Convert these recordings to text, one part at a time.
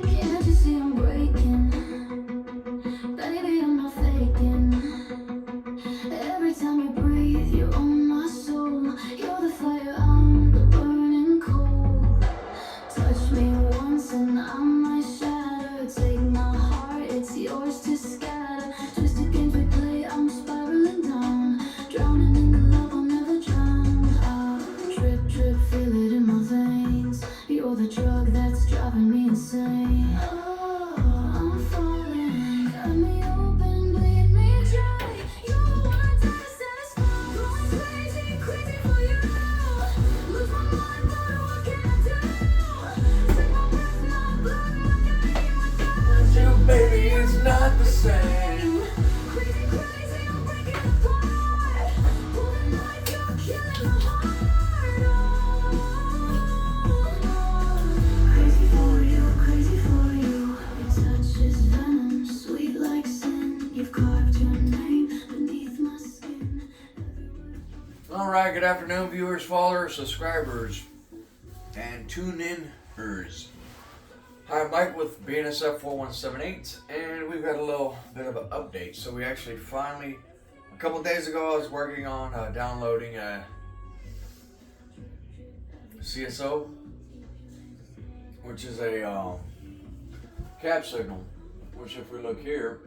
Can't you see I'm breaking? Baby, I'm not faking. Every time you breathe, you own my soul. You're the fire, I'm the burning coal. Touch me once and I might shatter. Take my heart, it's yours to scatter. Twisted games we play, I'm spiraling down. Drowning in the love I'll never drown. Drip, drip, feel it in my veins. You're the drug that's driving me insane. Oh, I'm falling. Cut me open, bleed me dry. You're the one I die to satisfy. Going crazy, crazy for you. Lose my mind, but what can I do? Take my breath, my blood, my name, my thoughts. You, baby, it's not the same. Crazy, crazy, I'm breaking apart. Pulling like you're killing my heart. Crazy for you. Your touch is venom, sweet like sin. You've carved your name beneath my skin. Alright, good afternoon, viewers, followers, subscribers, and tune-in-ers. Hi, I'm Mike with BNSF 4178, and we've got a little bit of an update. So we actually finally, a couple days ago, I was working on downloading a C.S.O, which is a cab signal, which if we look here,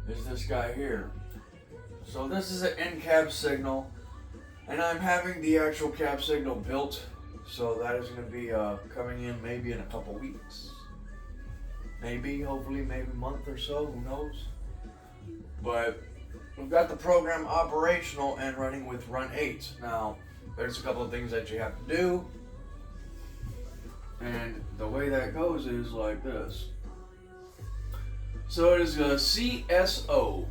is this guy here. So this is an in-cab signal, and I'm having the actual cab signal built, so that is going to be coming in maybe in a couple weeks. Maybe, hopefully, maybe a month or so, who knows. But we've got the program operational and running with Run8. Now, there's a couple of things that you have to do, and the way that goes is like this. So it is a C.S.O,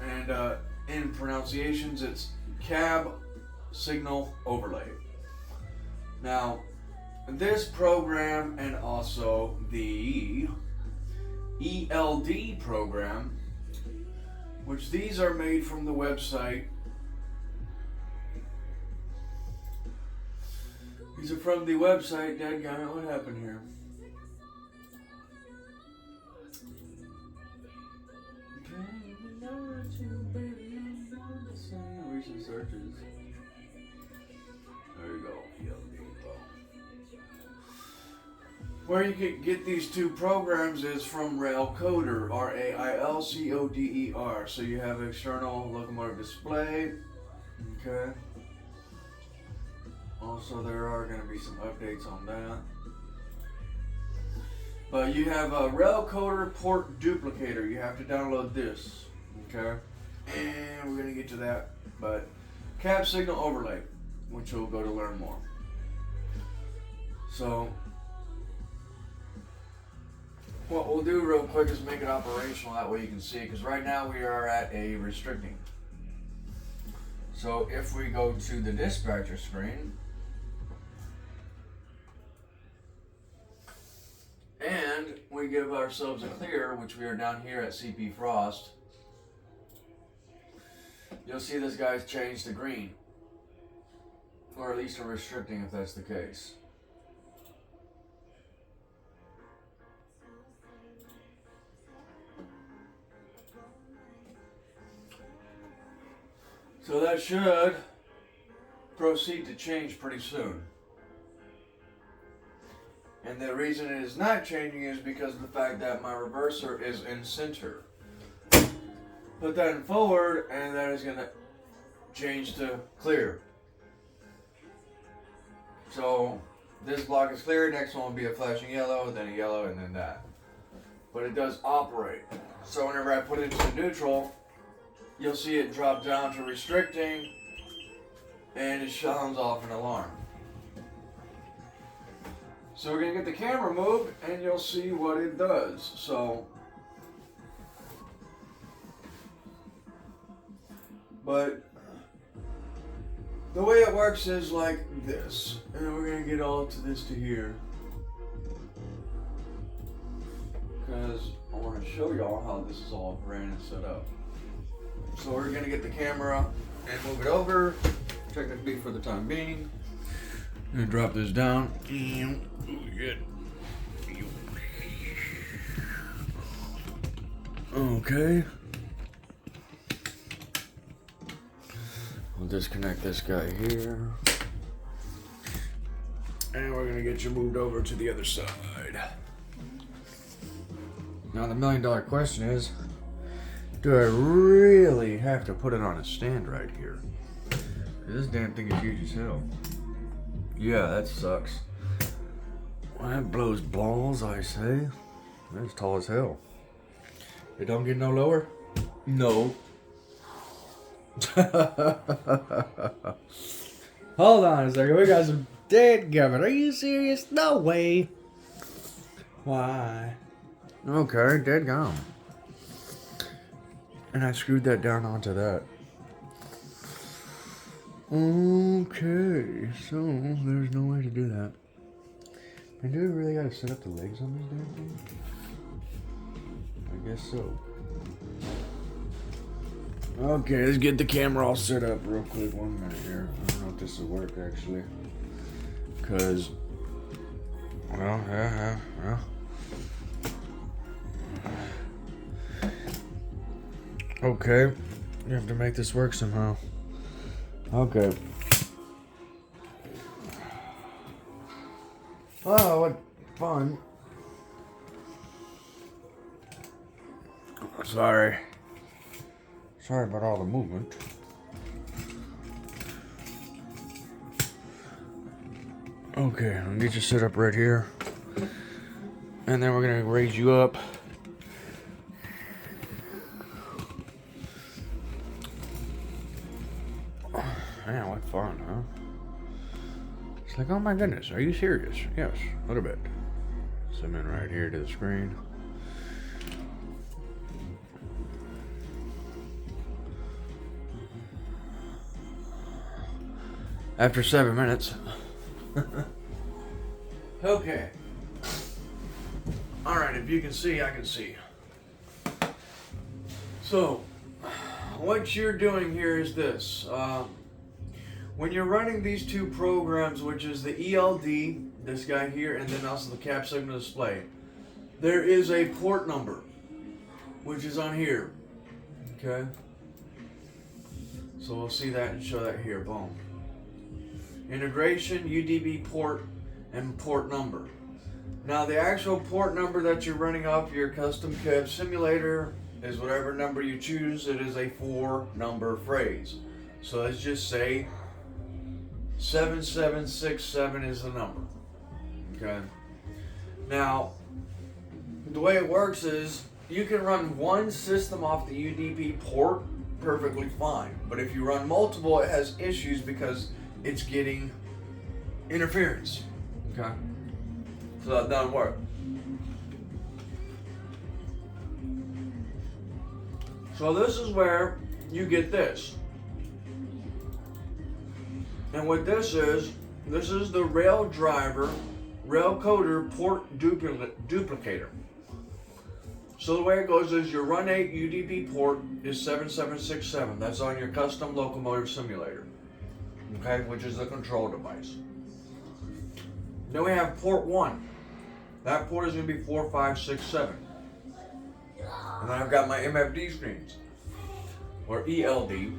and in pronunciations it's cab signal overlay. Now, this program and also the ELD program, which these are made from the website. These are from the website. Dadgummit, what happened here? Recent searches. There you go. Where you can get these two programs is from Railcoder, Railcoder. So you have external locomotive display. Okay. Also, there are going to be some updates on that. But you have a Railcoder port duplicator. You have to download this. Okay. And we're going to get to that. But cab signal overlay, which we'll go to learn more. So what we'll do real quick is make it operational, that way you can see, because right now we are at a restricting. So if we go to the dispatcher screen and we give ourselves a clear, which we are down here at CP Frost, you'll see this guy's changed to green, or at least a restricting if that's the case. So that should proceed to change pretty soon. And the reason it is not changing is because of the fact that my reverser is in center. Put that in forward, and that is going to change to clear. So this block is clear, next one will be a flashing yellow, then a yellow, and then that. But it does operate. So whenever I put it into neutral, you'll see it drop down to restricting, and it sounds off an alarm. So we're going to get the camera moved, and you'll see what it does. So, but the way it works is like this, and we're going to get all to this to here, because I want to show y'all how this is all ran and set up. So we're going to get the camera and move it over, technically for the time being. And drop this down. Okay. We'll disconnect this guy here. And we're gonna get you moved over to the other side. Now the $1 million question is, do I really have to put it on a stand right here? This damn thing is huge as hell. Yeah, that sucks. Well, that blows balls, I say. That's tall as hell. It don't get no lower? No. Hold on a second. We got some dead gummit. Are you serious? No way. Why? Okay, dead gum. And I screwed that down onto that. Okay, so there's no way to do that. And do we really gotta set up the legs on this damn thing? I guess so. Okay, let's get the camera all set up real quick. 1 minute here. I don't know if this will work actually. Cause, well. Okay, you have to make this work somehow. Okay. Oh, what fun. Sorry about all the movement. Okay, I'll get you set up right here. And then we're gonna raise you up. Man, what fun, huh? It's like, oh my goodness, are you serious? Yes, a little bit. Zoom in right here to the screen. After 7 minutes. Okay. Alright, if you can see, I can see. So, what you're doing here is this. When you're running these two programs, which is the ELD, this guy here, and then also the cap signal display, there is a port number, which is on here. Okay? So we'll see that and show that here. Boom. Integration, UDP port, and port number. Now the actual port number that you're running off your custom cab simulator is whatever number you choose. It is a 4-number phrase. So let's just say 7767 is the number. Okay. Now, the way it works is you can run one system off the UDP port perfectly fine. But if you run multiple, it has issues because it's getting interference. Okay. So that doesn't work. So this is where you get this. And what this is the Railcoder port duplicator. So the way it goes is your Run8 UDP port is 7767. That's on your custom locomotive simulator. Okay, which is the control device. Then we have port 1. That port is going to be 4567. And then I've got my MFD screens, or ELD.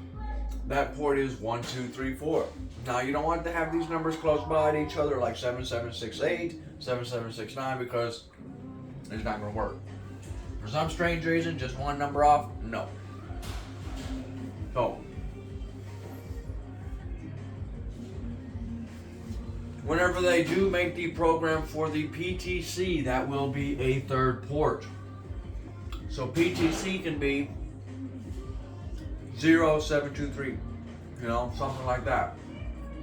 That port is 1234. Now you don't want to have these numbers close by to each other like 7768, 7769 because it's not going to work. For some strange reason, just one number off, no. So, whenever they do make the program for the PTC, that will be a third port. So PTC can be 0723, something like that,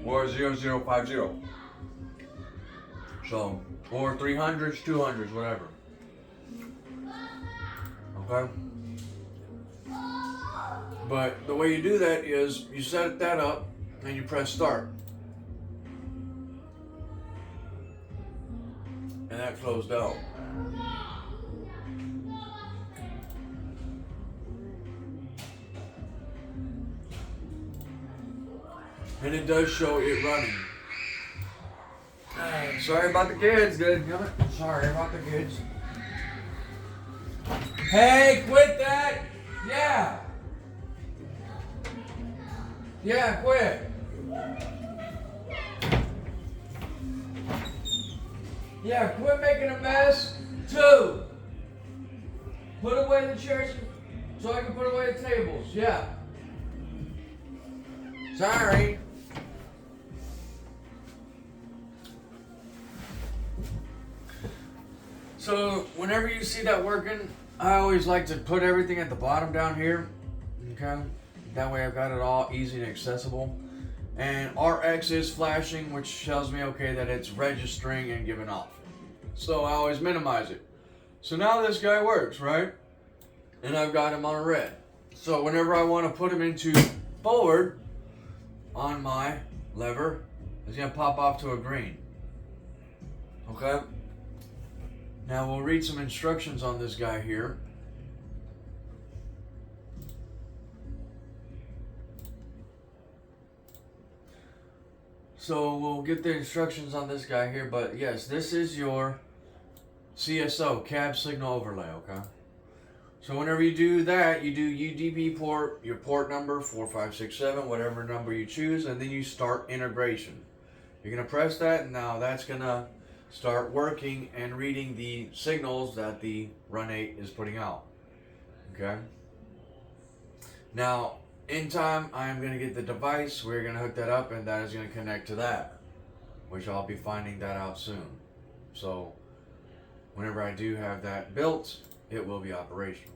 or 0050. So, or 300s, 200s, whatever. Okay? But the way you do that is you set that up and you press start. And that closed out. And it does show it running. Sorry about the kids, good. Sorry about the kids. Hey, quit that! Yeah! Yeah, quit! Yeah, quit making a mess. 2. Put away the chairs so I can put away the tables. Yeah. Sorry. So whenever you see that working, I always like to put everything at the bottom down here. Okay. That way I've got it all easy and accessible. And RX is flashing, which tells me, okay, that it's registering and giving off. So I always minimize it. So now this guy works, right? And I've got him on a red. So whenever I want to put him into forward on my lever, it's going to pop off to a green. Okay? Now we'll read some instructions on this guy here. So we'll get the instructions on this guy here, but yes, this is your C.S.O, cab signal overlay, okay? So whenever you do that, you do UDP port, your port number, 4567, whatever number you choose, and then you start integration. You're going to press that, and now that's going to start working and reading the signals that the Run8 is putting out, okay? Now, in time, I'm going to get the device, we're going to hook that up, and that is going to connect to that, which I'll be finding that out soon. So, whenever I do have that built, it will be operational.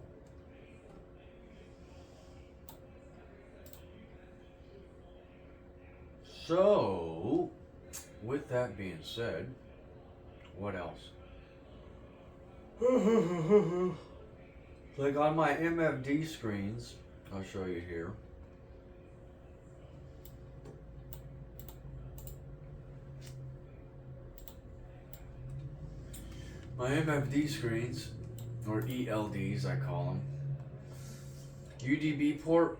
So, with that being said, what else? Like on my MFD screens, I'll show you here. My MFD screens, or ELDs I call them, UDP port,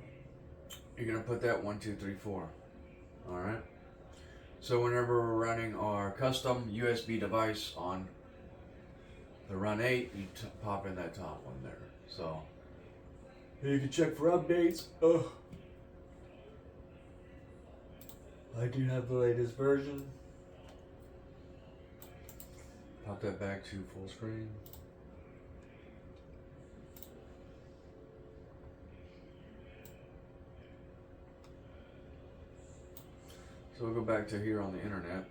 you're going to put that 1, 2, 3, 4. Alright? So whenever we're running our custom USB device on the Run8, you pop in that top one there. So you can check for updates. I do have the latest version. Pop that back to full screen. So we'll go back to here on the internet.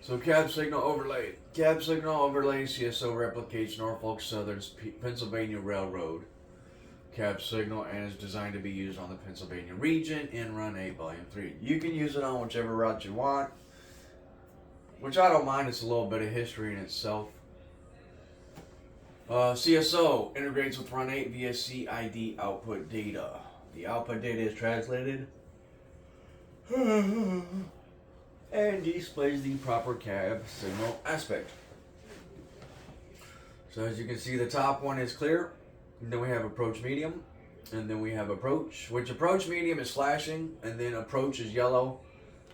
So cab signal overlay. Cab signal overlay C.S.O replicates Norfolk Southern's Pennsylvania Railroad cab signal and is designed to be used on the Pennsylvania region in Run8 Volume 3. You can use it on whichever route you want, which I don't mind. It's a little bit of history in itself. C.S.O integrates with Run8 via CID output data. The output data is translated and displays the proper cab signal aspect. So as you can see, the top one is clear, and then we have approach medium, and then we have approach, which approach medium is flashing, and then approach is yellow,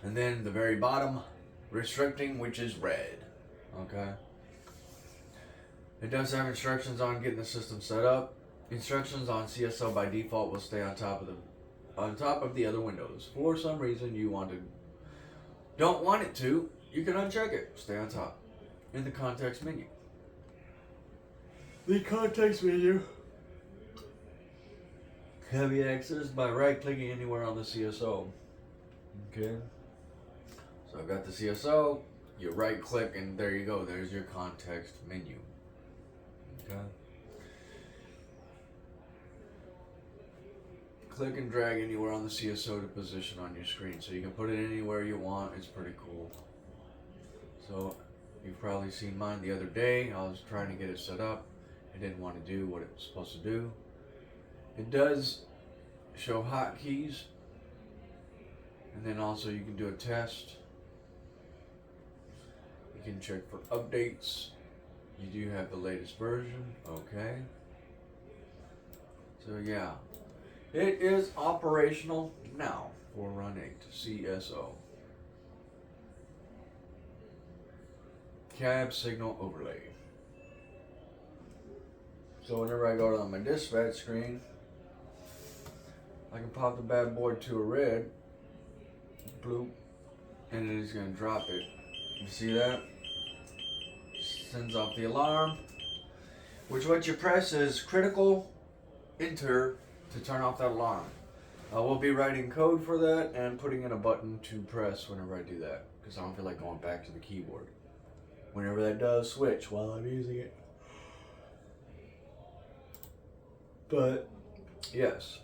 and then the very bottom, restricting, which is red. Okay. It does have instructions on getting the system set up. Instructions on C.S.O by default will stay on top of the other windows. For some reason don't want it to, you can uncheck it. Stay on top. In the context menu. The context menu can be accessed by right-clicking anywhere on the C.S.O. Okay. So I've got the C.S.O. You right-click and there you go. There's your context menu. Okay. Click and drag anywhere on the C.S.O to position on your screen. So you can put it anywhere you want. It's pretty cool. So you've probably seen mine the other day. I was trying to get it set up. It didn't want to do what it was supposed to do. It does show hotkeys. And then also you can do a test. You can check for updates. You do have the latest version. Okay. So yeah. It is operational now for Run8 C.S.O. cab signal overlay. So whenever I go on my dispatch screen, I can pop the bad boy to a red, bloop, and it is going to drop it. You see that? Sends off the alarm, which what you press is critical enter to turn off that alarm. We'll be writing code for that and putting in a button to press whenever I do that, because I don't feel like going back to the keyboard whenever that does switch while I'm using it. But yes,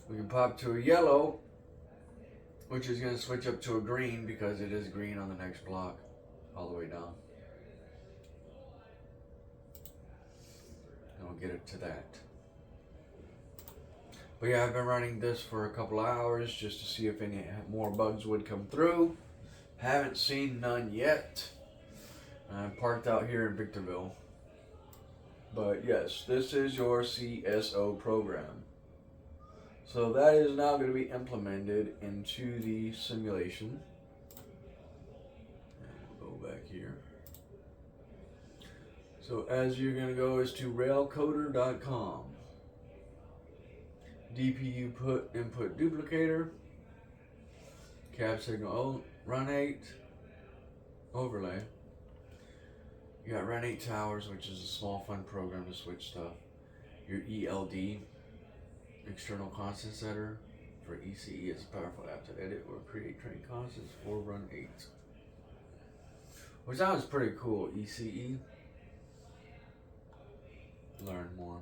we can pop to a yellow, which is going to switch up to a green because it is green on the next block all the way down. And we'll get it to that. But yeah, I've been running this for a couple hours just to see if any more bugs would come through. Haven't seen none yet. I'm parked out here in Victorville. But yes, this is your C.S.O. program. So that is now going to be implemented into the simulation. And we'll go back here. So as you're going to go is to railcoder.com. DPU input duplicator. Cab signal Run8 overlay. You got Run8 towers, which is a small fun program to switch stuff. Your ELD, external constant setter for ECE. It's a powerful app to edit or create train constants for Run8. Which sounds pretty cool. ECE. Learn more.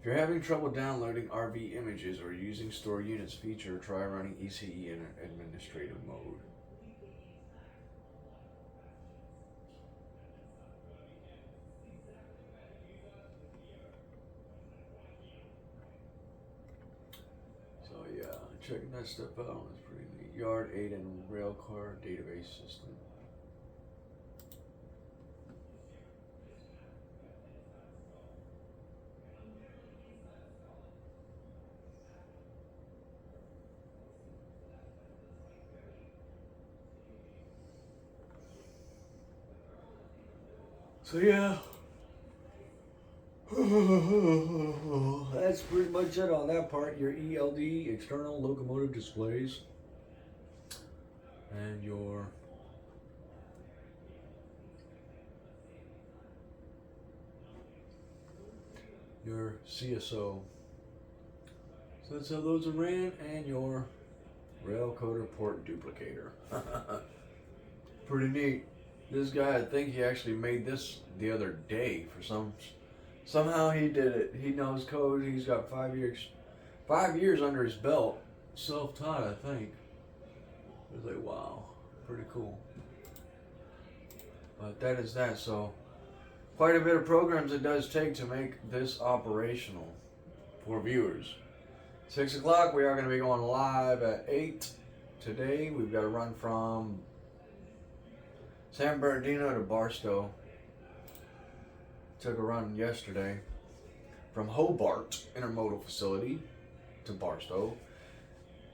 If you're having trouble downloading RV images or using store units feature, try running ECE in administrative mode. So yeah, checking that stuff out is pretty neat. Yard 8 and Railcar database system. So yeah, that's pretty much it on that part. Your ELD, external locomotive displays, and your C.S.O. So that's how those are ran, and your Railcoder port duplicator. Pretty neat. This guy, I think he actually made this the other day for somehow he did it. He knows code. He's got 5 years under his belt. Self-taught, I think. I was like, wow, pretty cool. But that is that. So quite a bit of programs it does take to make this operational for viewers. 6 o'clock, we are going to be going live at 8 today. We've got to run from San Bernardino to Barstow. Took a run yesterday from Hobart Intermodal Facility to Barstow,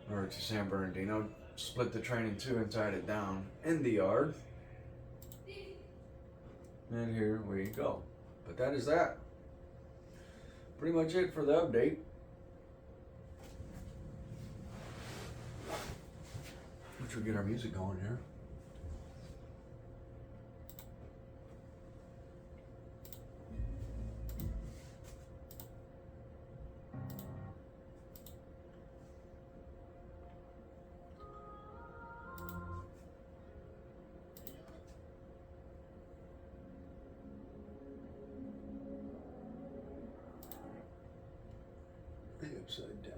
or to San Bernardino. Split the train in two and tied it down in the yard. And here we go. But that is that. Pretty much it for the update. Which will get our music going here. Upside down.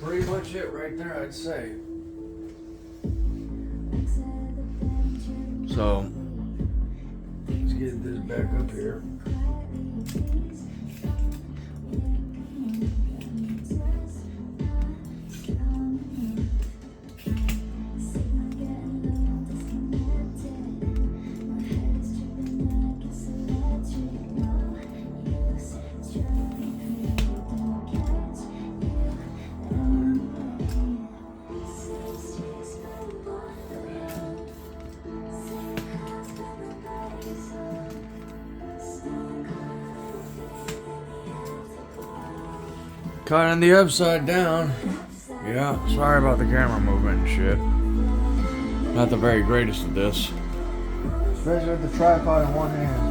Pretty much it right there, I'd say. So, let's get this back up here. Cutting the upside down. Yeah, sorry about the camera movement and shit. Not the very greatest of this. Especially with the tripod in one hand.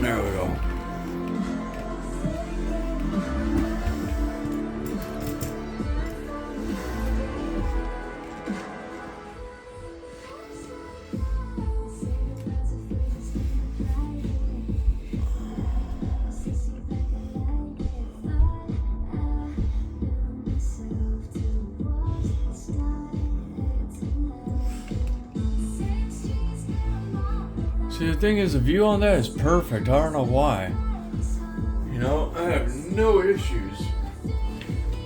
There we go. See, the thing is, the view on that is perfect. I don't know why. You know, I have no issues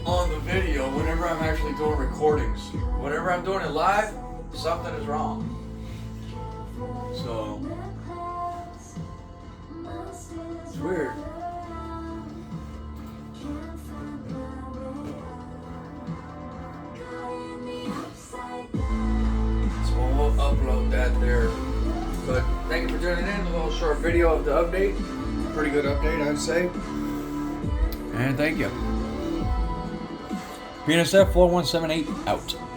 on the video whenever I'm actually doing recordings. Whenever I'm doing it live, something is wrong. So, it's weird. So we'll upload that there. But thank you for tuning in. A little short video of the update. Pretty good update, I'd say. And thank you. PNSF 4178 out.